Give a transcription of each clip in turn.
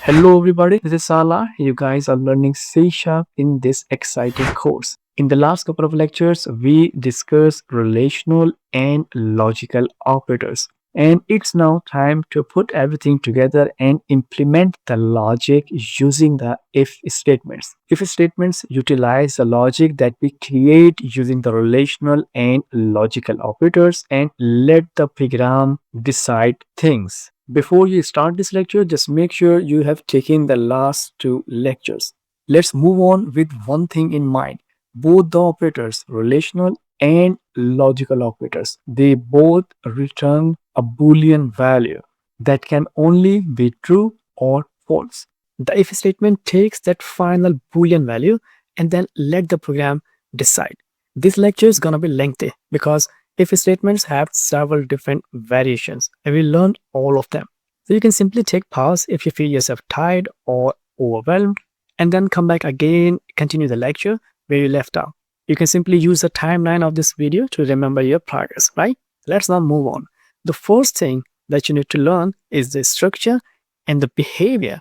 Hello everybody, this is Sala. You guys are learning C Sharp in this exciting course. In the last couple of lectures, we discussed relational and logical operators. And it's now time to put everything together and implement the logic using the if statements. If statements utilize the logic that we create using the relational and logical operators and let the program decide things. Before you start this lecture, just make sure you have taken the last two lectures. Let's move on with one thing in mind. Both the operators, relational and logical operators, they both return a Boolean value that can only be true or false. The if statement takes that final Boolean value and then let the program decide. This lecture is gonna be lengthy because if statements have several different variations and we learn all of them. So you can simply take pause if you feel yourself tired or overwhelmed and then come back again, continue the lecture where you left off. You can simply use the timeline of this video to remember your progress, right? Let's now move on. The first thing that you need to learn is the structure and the behavior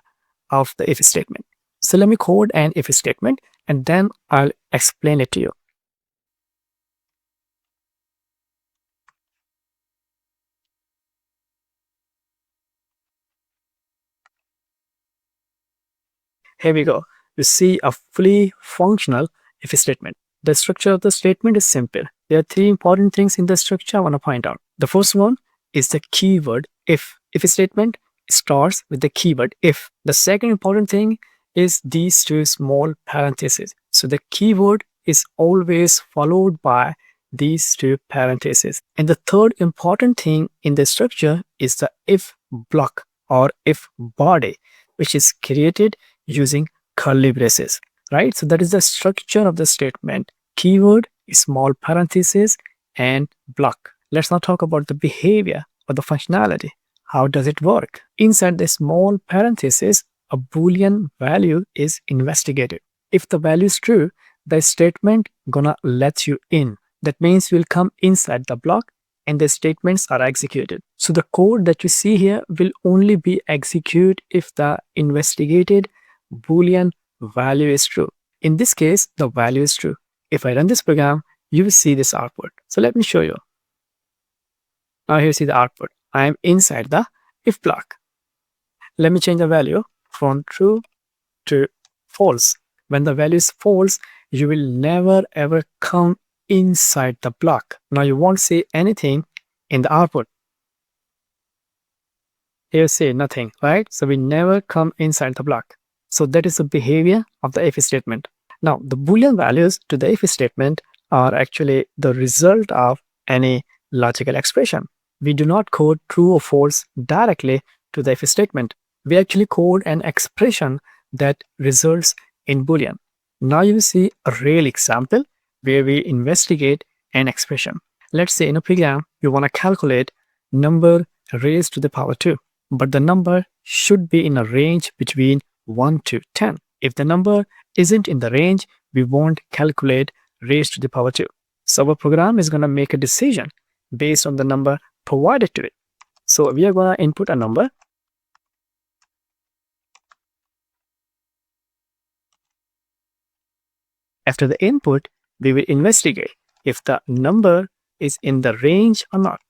of the if statement. So let me code an if statement and then I'll explain it to you. Here we go. You see a fully functional if statement. The structure of the statement is simple. There are three important things in the structure I want to point out. The first one is the keyword if. If statement starts with the keyword if. The second important thing is these two small parentheses. So the keyword is always followed by these two parentheses. And the third important thing in the structure is the if block or if body, which is created using curly braces, right? So that is the structure of the statement: keyword, small parentheses, and block. Let's now talk about the behavior or the functionality. How does it work? Inside the small parentheses, a Boolean value is investigated. If the value is true, the statement gonna let you in. That means you'll come inside the block and the statements are executed. So the code that you see here will only be executed if the investigated Boolean value is true. In this case, the value is true. If I run this program, you will see this output. So let me show you. Now here you see the output. I am inside the if block. Let me change the value from true to false. When the value is false, you will never ever come inside the block. Now you won't see anything in the output. Here say nothing, right? So we never come inside the block. So that is the behavior of the if statement. Now the Boolean values to the if statement are actually the result of any logical expression. We do not code true or false directly to the if statement. We actually code an expression that results in Boolean. Now you see a real example where we investigate an expression. Let's say in a program, you want to calculate number raised to the power 2, but the number should be in a range between 1 to 10. If the number isn't in the range, we won't calculate raised to the power 2. So our program is going to make a decision based on the number provided to it. So we are going to input a number. After the input, we will investigate if the number is in the range or not.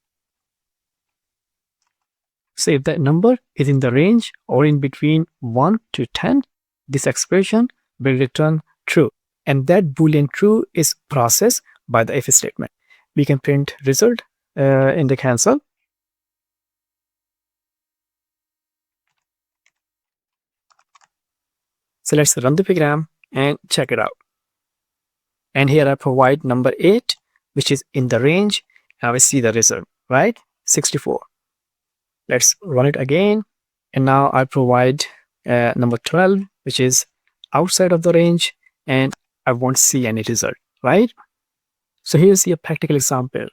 So if the number is in the range or in between 1 to 10, this expression will return true. And that Boolean true is processed by the if statement. We can print result in the console. So let's run the program and check it out. And here I provide number 8, which is in the range. Now we see the result, right? 64. Let's run it again. And now I provide number 12, which is outside of the range, and I won't see any result, right? So here you see a practical example.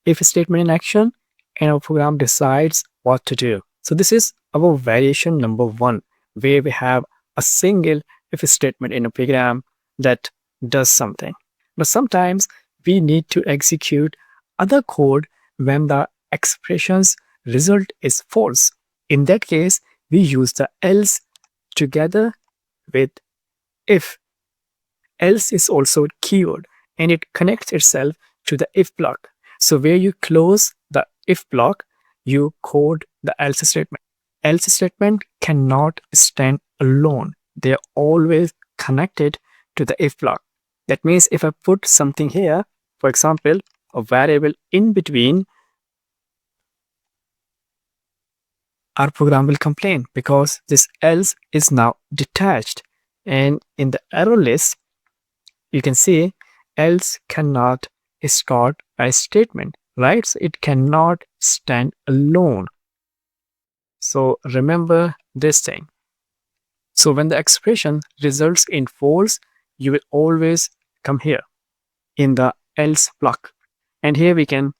If a statement in action and our program decides what to do. So this is our variation number 1, where we have a single if statement in a program that does something. But sometimes we need to execute other code when the expression's result is false. In that case, we use the else together with if. Else is also a keyword and it connects itself to the if block. So where you close the if block, you code the else statement. Else statement cannot stand alone. They are always connected to the if block. That means if I put something here, for example, a variable in between, our program will complain because this else is now detached. And in the error list, you can see else cannot start a statement, right? So it cannot stand alone. So remember this thing. So when the expression results in false, you will always come here in the else block. And here we can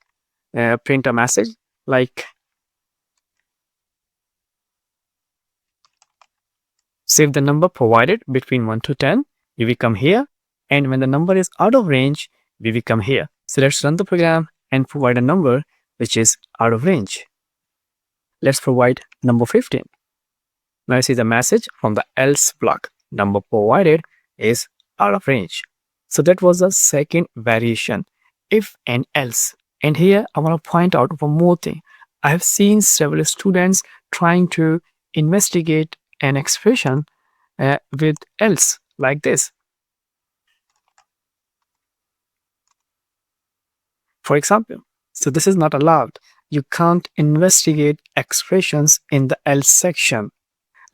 print a message like save the number provided between 1 to 10. We will come here. And when the number is out of range, we will come here. So let's run the program and provide a number which is out of range. Let's provide number 15. Now you see the message from the else block. Number provided is out of range. So that was the second variation, if and else. And here I want to point out one more thing. I have seen several students trying to investigate an expression with else like this. For example, so this is not allowed. You can't investigate expressions in the else section.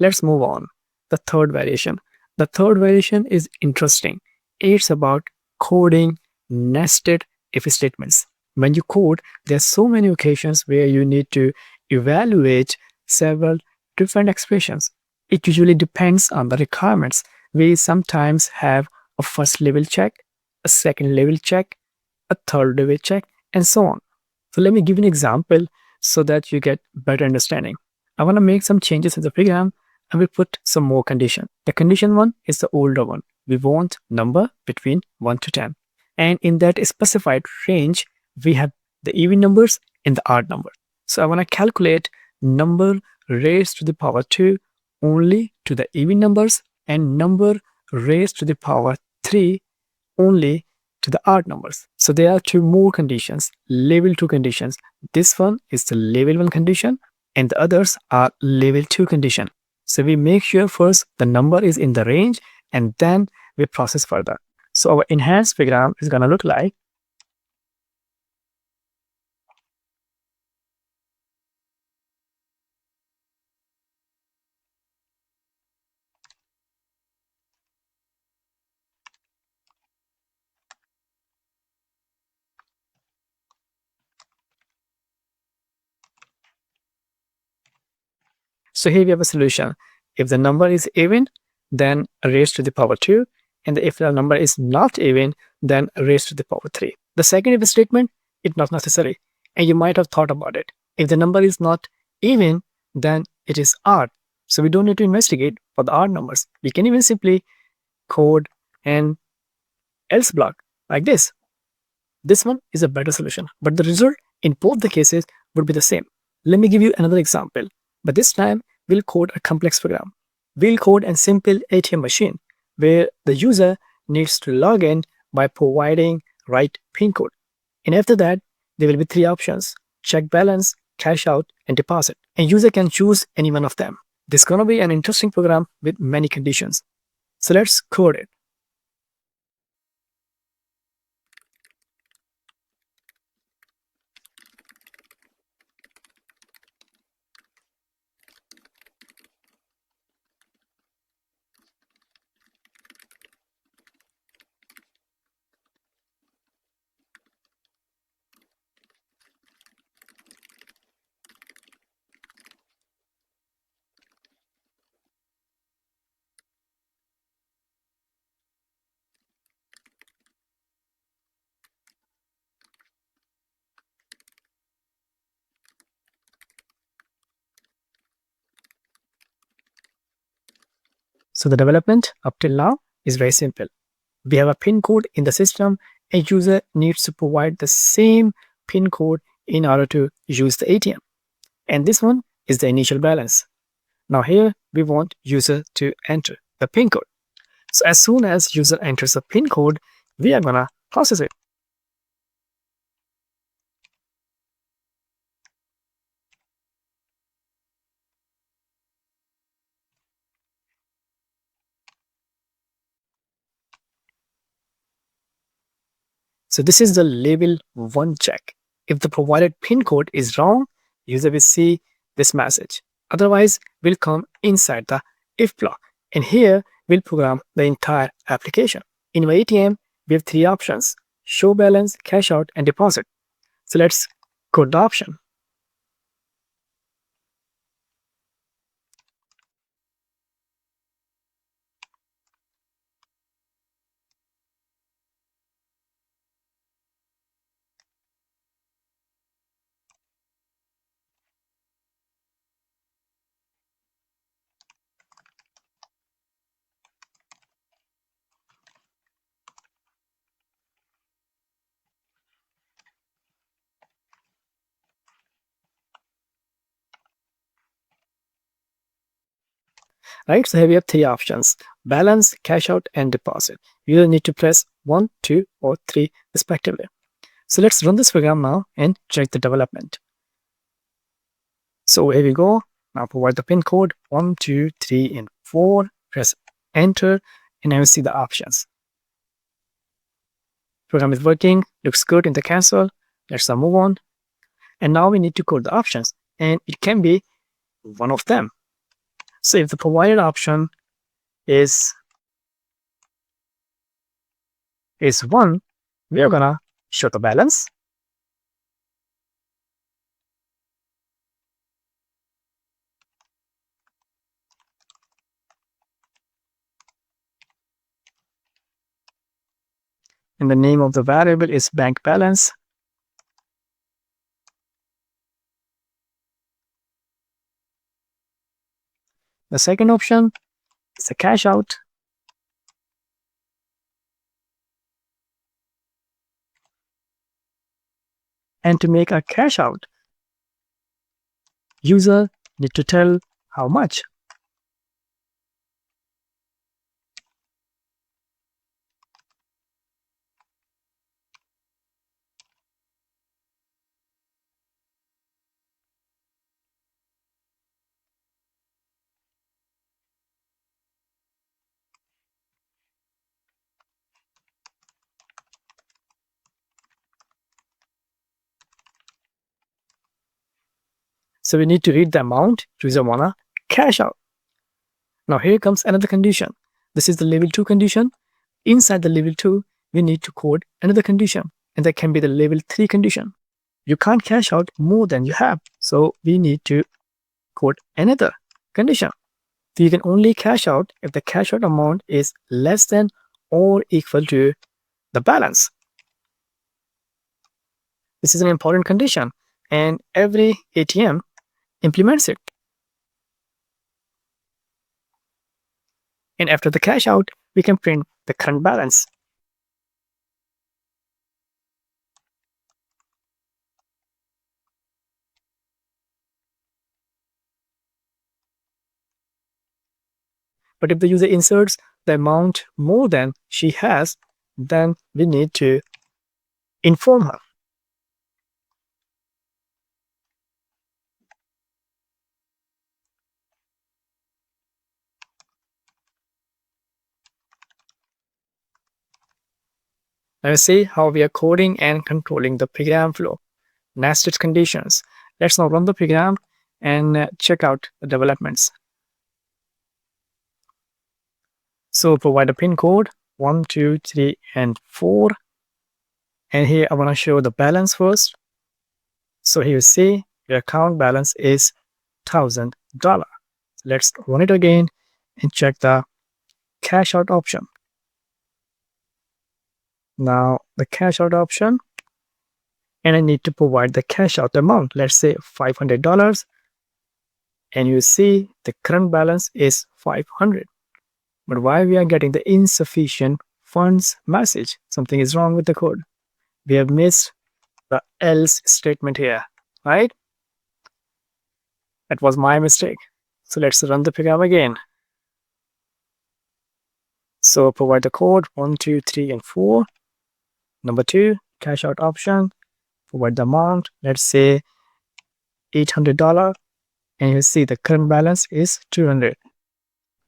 Let's move on. The third variation. The third variation is interesting. It's about coding nested if statements. When you code, there are so many occasions where you need to evaluate several different expressions. It usually depends on the requirements. We sometimes have a first level check, a second level check, a third level check, and so on. So let me give you an example so that you get better understanding. I want to make some changes in the program and we put some more condition. The condition one is the older one. We want number between 1 to 10. And in that specified range, we have the even numbers and the odd number. So I want to calculate number raised to the power 2 only to the even numbers and number raised to the power 3 only to the odd numbers. So there are two more conditions, level 2 conditions. This one is the level 1 condition and the others are level 2 condition. So we make sure first the number is in the range and then we process further. So our enhanced program is going to look like so here we have a solution. If the number is even, then raised to the power 2. And if the number is not even, then raised to the power 3. The second if statement is not necessary. And you might have thought about it. If the number is not even, then it is odd. So we don't need to investigate for the odd numbers. We can even simply code an else block like this. This one is a better solution, but the result in both the cases would be the same. Let me give you another example, but this time we'll code a complex program. We'll code a simple ATM machine where the user needs to log in by providing right PIN code. And after that, there will be three options: check balance, cash out, and deposit. And user can choose any one of them. This is going to be an interesting program with many conditions. So let's code it. So the development up till now is very simple. We have a PIN code in the system. A user needs to provide the same PIN code in order to use the ATM. And this one is the initial balance. Now here we want user to enter the PIN code. So as soon as user enters the PIN code, we are gonna process it. So this is the level 1 check. If the provided PIN code is wrong, user will see this message. Otherwise, we'll come inside the if block. And here, we'll program the entire application. In my ATM, we have 3 options: show balance, cash out, and deposit. So let's code the option. Right, so here we have 3 options: balance, cash out, and deposit. You need to press 1, 2, or 3 respectively. So let's run this program now and check the development. So here we go. Now provide the PIN code 1, 2, 3, and 4. Press enter, and now you see the options. Program is working, looks good in the console. Let's now move on. And now we need to code the options, and it can be one of them. So if the provided option is 1, we are gonna show the balance. And the name of the variable is bank balance. The second option is a cash out. And to make a cash out, user need to tell how much. So we need to read the amount user wanna cash out. Now here comes another condition. This is the level 2 condition. Inside the level 2, we need to code another condition, and that can be the level 3 condition. You can't cash out more than you have, so we need to code another condition. So you can only cash out if the cash out amount is less than or equal to the balance. This is an important condition, and every ATM implements it. And after the cash out, we can print the current balance. But if the user inserts the amount more than she has, then we need to inform her. Now see how we are coding and controlling the program flow. Nested conditions. Let's now run the program and check out the developments. So provide a PIN code 1, 2, 3, and 4. And here I want to show the balance first. So here you see your account balance is $1,000. Let's run it again and check the cash out option. Now the cash out option, and I need to provide the cash out amount, let's say $500, and you see the current balance is 500. But why we are getting the insufficient funds message? Something is wrong with the code. We have missed the else statement here, right? That was my mistake. So let's run the program again. So provide the code 1, 2, 3, and 4. Number 2, cash out option. Provide the amount, let's say $800, and you see the current balance is 200.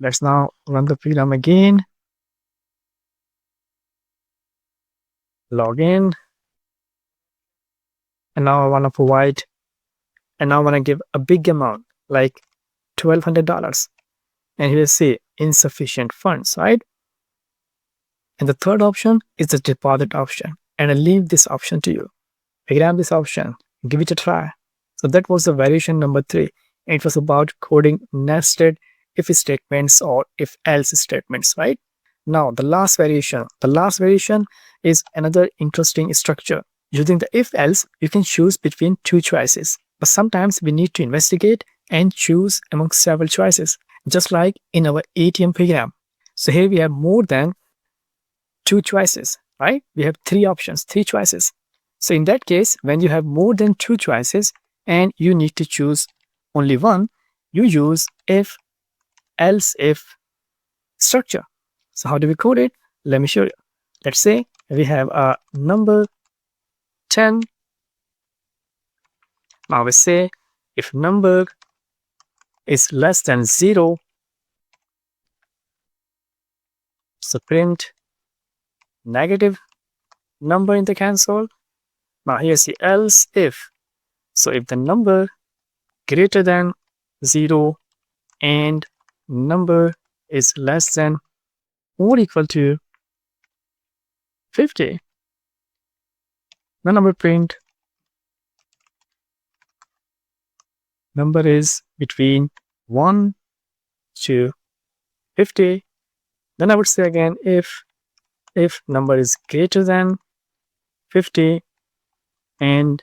Let's now run the program again. Log in. And now I want to provide, and now I want to give a big amount, like $1,200. And here you see insufficient funds, right? And the third option is the deposit option. And I leave this option to you. Grab this option, give it a try. So that was the variation number 3. It was about coding nested if statements or if else statements, right? Now the last variation is another interesting structure. Using the if else, you can choose between 2 choices, but sometimes we need to investigate and choose among several choices, just like in our ATM program. So here we have more than 2 choices, right? We have 3 options, 3 choices. So in that case, when you have more than 2 choices and you need to choose only one, you use if else if structure. So how do we code it? Let me show you. Let's say we have a number 10. Now we say if number is less than 0, so print negative number in the console. Now here's the else if. So if the number greater than 0 and number is less than or equal to 50, the number print number is between 1 to 50. Then I would say again if number is greater than 50 and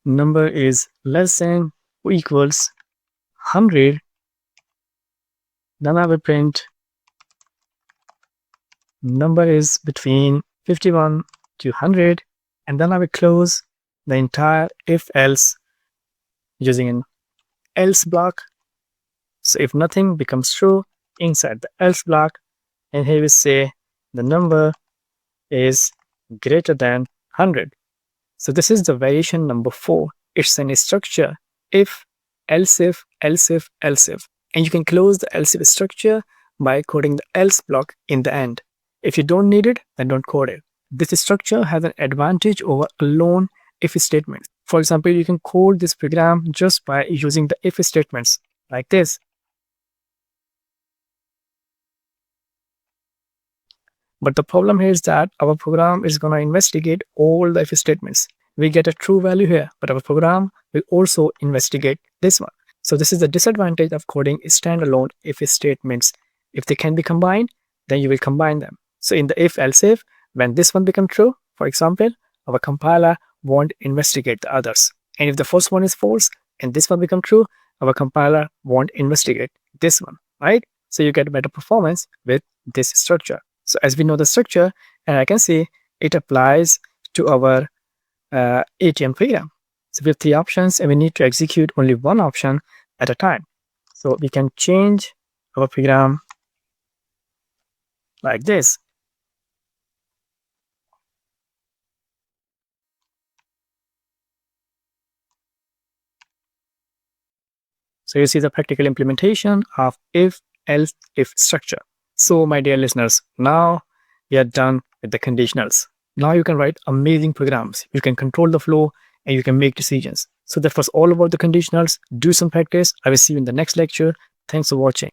number is less than or equals 100, then I will print number is between 51 to 100, and then I will close the entire if else using an else block. So if nothing becomes true inside the else block, and here we say the number is greater than 100. So this is the variation number 4. It's an structure if, else if, else if, else if. And you can close the else if structure by coding the else block in the end. If you don't need it, then don't code it. This structure has an advantage over alone if statements. For example, you can code this program just by using the if statements like this. But the problem here is that our program is going to investigate all the if statements. We get a true value here, but our program will also investigate this one. So this is the disadvantage of coding standalone if statements. If they can be combined, then you will combine them. So in the if else if, when this one becomes true, for example, our compiler won't investigate the others. And if the first one is false and this one becomes true, our compiler won't investigate this one, right? So you get better performance with this structure. So as we know the structure, and I can see it applies to our ATM program. So we have 3 options and we need to execute only one option at a time. So we can change our program like this. So you see the practical implementation of if else if structure. So my dear listeners, now we are done with the conditionals. Now you can write amazing programs. You can control the flow and you can make decisions. So that was all about the conditionals. Do some practice. I will see you in the next lecture. Thanks for watching.